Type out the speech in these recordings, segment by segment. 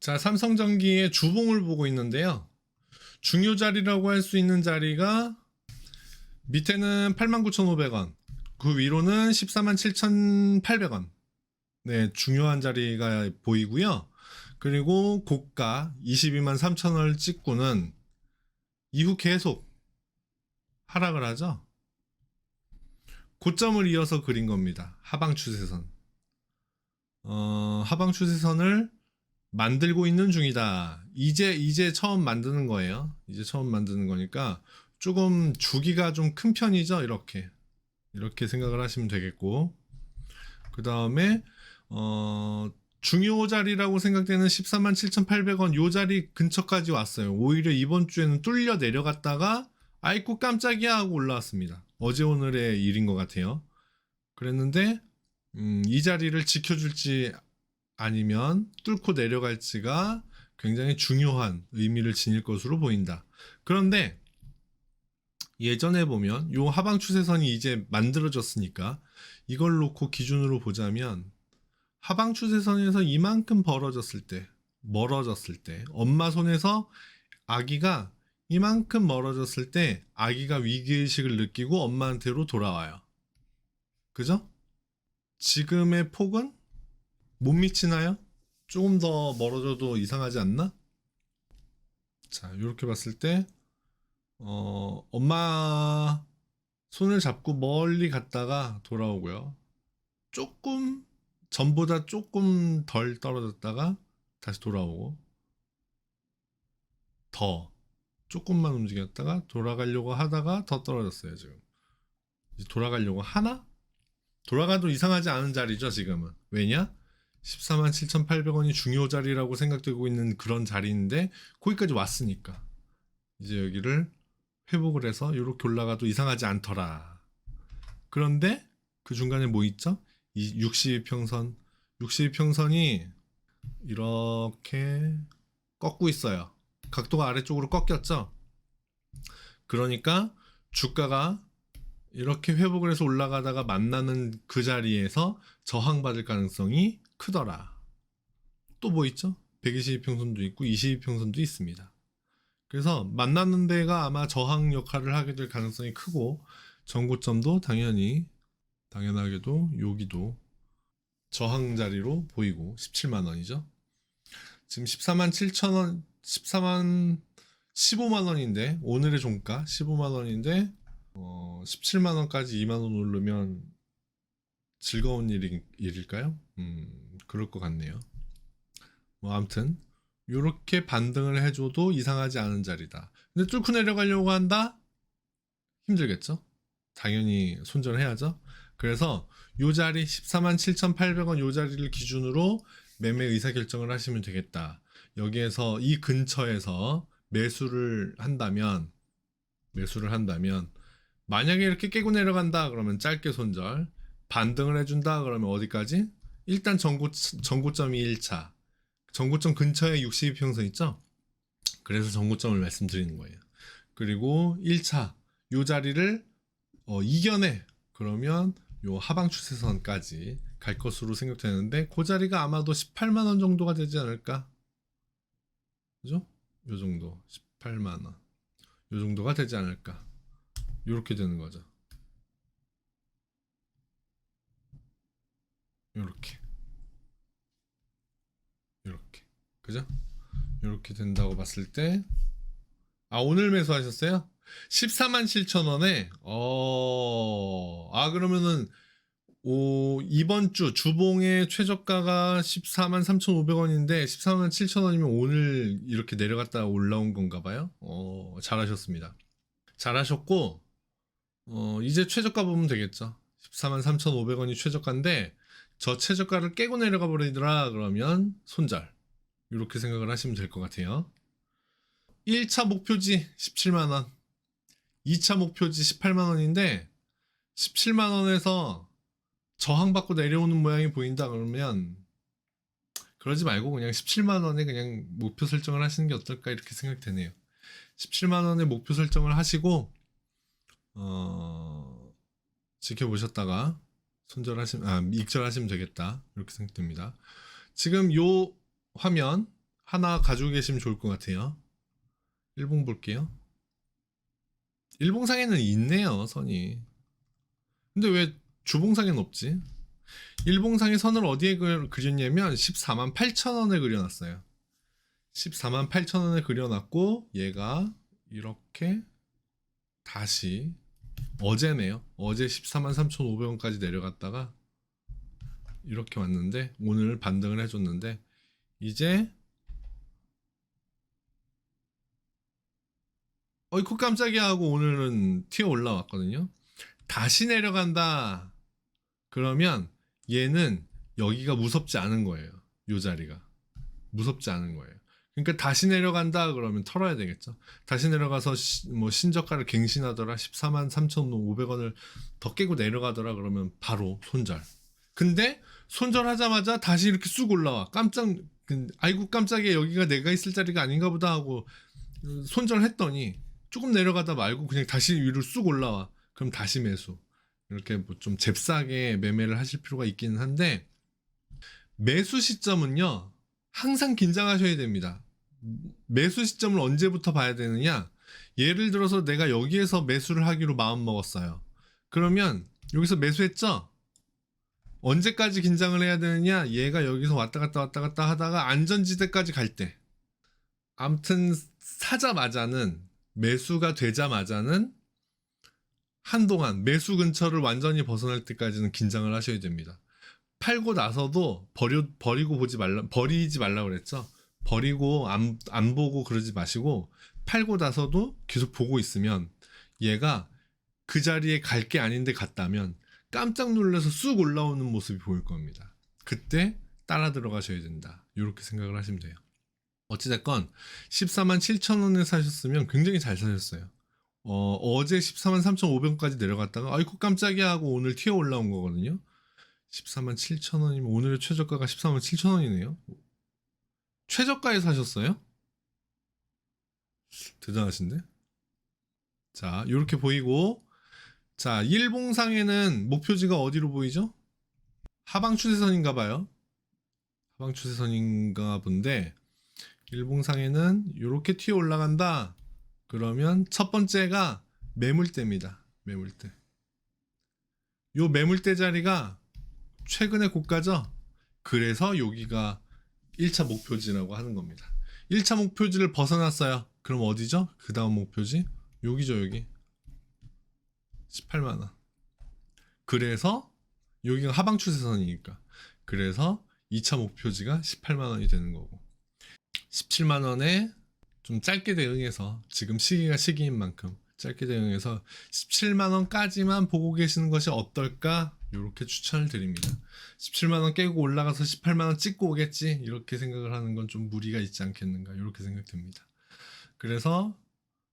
자, 삼성전기의 주봉을 보고 있는데요. 중요 자리라고 할 수 있는 자리가 밑에는 89,500원, 그 위로는 147,800원. 네, 중요한 자리가 보이고요. 그리고 고가 223,000원을 찍고는 이후 계속 하락을 하죠. 고점을 이어서 그린 겁니다. 하방 추세선. 하방 추세선을 만들고 있는 중이다. 이제 처음 만드는 거예요. 이제 처음 만드는 거니까 조금 주기가 좀 큰 편이죠. 이렇게 생각을 하시면 되겠고, 그 다음에 중요 자리라고 생각되는 147,800원 요 자리 근처까지 왔어요. 오히려 이번 주에는 뚫려 내려갔다가 아이고 깜짝이야 하고 올라왔습니다. 어제 오늘의 일인 것 같아요. 그랬는데 이 자리를 지켜줄지 아니면 뚫고 내려갈지가 굉장히 중요한 의미를 지닐 것으로 보인다. 그런데 예전에 보면 요 하방 추세선이 이제 만들어졌으니까 이걸 놓고 기준으로 보자면 하방 추세선에서 이만큼 멀어졌을 때 엄마 손에서 아기가 이만큼 멀어졌을 때 아기가 위기의식을 느끼고 엄마한테로 돌아와요. 그죠? 지금의 폭은 못 미치나요? 조금 더 멀어져도 이상하지 않나? 자, 이렇게 봤을 때 엄마 손을 잡고 멀리 갔다가 돌아오고요. 전보다 조금 덜 떨어졌다가 다시 돌아오고, 조금만 움직였다가 돌아가려고 하다가 더 떨어졌어요. 지금 이제 돌아가려고 하나? 돌아가도 이상하지 않은 자리죠. 지금은. 왜냐? 147,800원이 중요 자리라고 생각되고 있는 그런 자리인데 거기까지 왔으니까 이제 여기를 회복을 해서 이렇게 올라가도 이상하지 않더라. 그런데 그 중간에 뭐 있죠? 이 62평선이 이렇게 꺾고 있어요. 각도가 아래쪽으로 꺾였죠? 그러니까 주가가 이렇게 회복을 해서 올라가다가 만나는 그 자리에서 저항받을 가능성이 크더라. 또 뭐 있죠? 122평선도 있고 22평선도 있습니다. 그래서 만나는 데가 아마 저항 역할을 하게 될 가능성이 크고, 전고점도 당연하게도 여기도 저항 자리로 보이고 17만 원이죠. 지금 14만 7천 원, 15만 원인데 오늘의 종가 15만 원인데 17만 원까지 2만 원 오르면 즐거운 일일까요? 그럴 것 같네요. 뭐 아무튼 이렇게 반등을 해줘도 이상하지 않은 자리다. 근데 뚫고 내려가려고 한다? 힘들겠죠? 당연히 손절해야죠. 그래서 요 자리 147,800원 요 자리를 기준으로 매매 의사결정을 하시면 되겠다. 여기에서 이 근처에서 매수를 한다면 만약에 이렇게 깨고 내려간다 그러면 짧게 손절, 반등을 해준다 그러면 어디까지? 일단 전고점이 1차, 전고점 근처에 62평선 있죠? 그래서 전고점을 말씀드리는 거예요. 그리고 1차 요 자리를 이겨내 그러면 요 하방 추세선까지 갈 것으로 생각되는데 그 자리가 아마도 18만 원 정도가 되지 않을까? 그죠? 요 정도 18만 원 요 정도가 되지 않을까? 요렇게 되는 거죠. 요렇게 그죠? 요렇게 된다고 봤을 때, 오늘 매수하셨어요? 14만 7천 원에 그러면은 이번 주 주봉의 최저가가 14만 3,500원인데 14만 7천 원이면 오늘 이렇게 내려갔다가 올라온 건가 봐요. 잘하셨습니다. 잘하셨고, 이제 최저가 보면 되겠죠. 14만 3,500원이 최저가인데 저 최저가를 깨고 내려가 버리더라 그러면 손절. 이렇게 생각을 하시면 될 것 같아요. 1차 목표지 17만 원, 2차 목표지 18만 원인데 17만 원에서 저항받고 내려오는 모양이 보인다 그러면 그러지 말고 그냥 17만 원에 그냥 목표 설정을 하시는 게 어떨까 이렇게 생각되네요. 17만 원에 목표 설정을 하시고 지켜보셨다가 익절하시면 되겠다 이렇게 생각됩니다. 지금 요 화면 하나 가지고 계시면 좋을 것 같아요. 일봉 볼게요. 일봉상에는 있네요, 선이. 근데 왜 주봉상에는 없지? 일봉상의 선을 어디에 그렸냐면 14만 8천 원에 그려놨어요. 14만 8천 원에 그려놨고 얘가 이렇게 다시 어제네요. 어제 14만 3,500원까지 내려갔다가 이렇게 왔는데 오늘 반등을 해줬는데 이제 어이쿠 깜짝이야 하고 오늘은 튀어 올라왔거든요. 다시 내려간다. 그러면 얘는 여기가 무섭지 않은 거예요. 요 자리가 무섭지 않은 거예요. 그러니까 다시 내려간다 그러면 털어야 되겠죠. 다시 내려가서 뭐 신저가를 갱신하더라 14만 3,500원을 더 깨고 내려가더라 그러면 바로 손절. 근데 손절하자마자 다시 이렇게 쑥 올라와. 아이고 깜짝이야 여기가 내가 있을 자리가 아닌가 보다 하고 손절했더니 조금 내려가다 말고 그냥 다시 위로 쑥 올라와. 그럼 다시 매수. 이렇게 뭐 좀 잽싸게 매매를 하실 필요가 있기는 한데 매수 시점은요 항상 긴장하셔야 됩니다. 매수 시점을 언제부터 봐야 되느냐? 예를 들어서 내가 여기에서 매수를 하기로 마음 먹었어요. 그러면 여기서 매수했죠? 언제까지 긴장을 해야 되느냐? 얘가 여기서 왔다 갔다 하다가 안전지대까지 갈 때. 아무튼 사자마자는 매수가 되자마자는 한동안 매수 근처를 완전히 벗어날 때까지는 긴장을 하셔야 됩니다. 팔고 나서도 버리고 버리지 말라 그랬죠. 버리고 안 보고 그러지 마시고 팔고 나서도 계속 보고 있으면 얘가 그 자리에 갈 게 아닌데 갔다면 깜짝 놀라서 쑥 올라오는 모습이 보일 겁니다. 그때 따라 들어가셔야 된다. 이렇게 생각을 하시면 돼요. 어찌됐건 14만 7천 원에 사셨으면 굉장히 잘 사셨어요. 어제 14만 3,500원까지 내려갔다가 아이고 깜짝이야 하고 오늘 튀어 올라온 거거든요. 14만 7천 원이면 오늘의 최저가가 14만 7천 원이네요. 최저가에 사셨어요? 대단하신데? 자, 이렇게 보이고 자, 일봉상에는 목표지가 어디로 보이죠? 하방 추세선인가 봐요. 하방 추세선인가 본데 일봉상에는 이렇게 튀어 올라간다. 그러면 첫 번째가 매물대입니다. 매물대. 요 매물대 자리가 최근의 고가죠. 그래서 여기가 1차 목표지라고 하는 겁니다. 1차 목표지를 벗어났어요. 그럼 어디죠? 그 다음 목표지? 여기죠, 여기. 18만원. 그래서 여기가 하방 추세선이니까. 그래서 2차 목표지가 18만원이 되는 거고. 17만원에 좀 짧게 대응해서 지금 시기가 시기인 만큼 짧게 대응해서 17만원까지만 보고 계시는 것이 어떨까? 이렇게 추천을 드립니다. 17만원 깨고 올라가서 18만원 찍고 오겠지? 이렇게 생각을 하는 건 좀 무리가 있지 않겠는가? 이렇게 생각됩니다. 그래서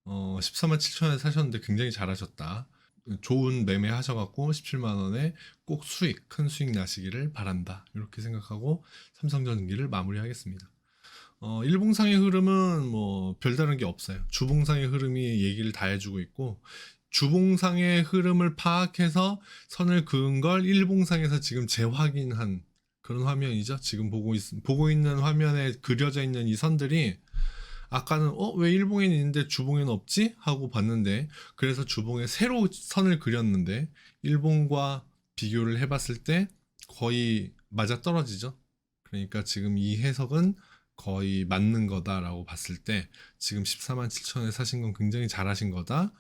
14만 7천원에 사셨는데 굉장히 잘하셨다. 좋은 매매 하셔갖고 17만원에 꼭 큰 수익 나시기를 바란다. 이렇게 생각하고 삼성전기를 마무리하겠습니다. 일봉상의 흐름은 뭐 별다른 게 없어요. 주봉상의 흐름이 얘기를 다 해주고 있고 주봉상의 흐름을 파악해서 선을 그은 걸 일봉상에서 지금 재확인한 그런 화면이죠. 지금 보고 있는 화면에 그려져 있는 이 선들이 아까는 왜 일봉에는 있는데 주봉에는 없지? 하고 봤는데 그래서 주봉에 새로 선을 그렸는데 일봉과 비교를 해봤을 때 거의 맞아떨어지죠. 그러니까 지금 이 해석은 거의 맞는 거다라고 봤을 때 지금 14만 7천원에 사신 건 굉장히 잘하신 거다.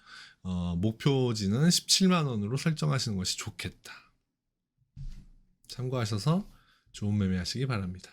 목표지는 17만 원으로 설정하시는 것이 좋겠다. 참고하셔서 좋은 매매하시기 바랍니다.